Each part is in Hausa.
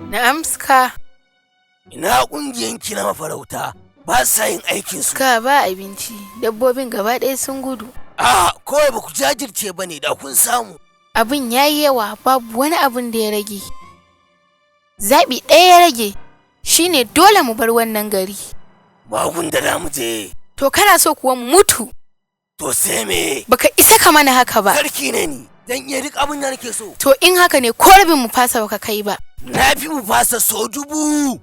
Na'am, Ska. Ina ƙungiyanki na mafarauta ba sa yin aikinsu. Ska ba abinci, dabbobin gaba ɗaya sun gudu. Kawai ba ku jajirce ba ne da kun samu. Abin ya yi yawa, babu wani abin da ya rage. Zaɓi ɗaya ya rage, shi ne dole mu bar wannan gari. Bagun da damu je. To kana so kuwa mu mutu? To sai me? Baka isa ka mana haka ba. Sarki ne ni, dan iya duk abin da nake so. To in haka ne ko rabin mu fasa baka kai ba. Na fi mu fasa so 1000.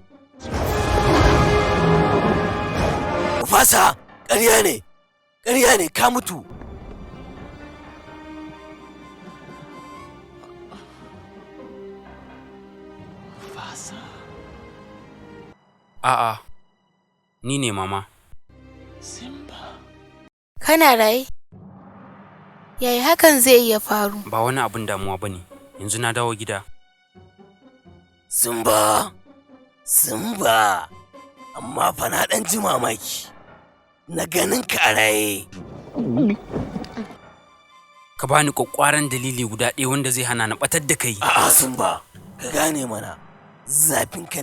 Mu fasa, ƙarya ne, ka mutu. A'a, ni ne mama. Simba. Kana raye? Yaya hakan zai iya faru? Ba wani abin damuwa ba ne, yanzu na dawo gida. Simba, amma fa na ɗan ji mamaki. Na ganin ka a raye. Ka bani ƙwaƙƙwaran dalili guda ɗaya wanda zai hana na ɓatar da kai. Simba, ka gane mana, zafin ka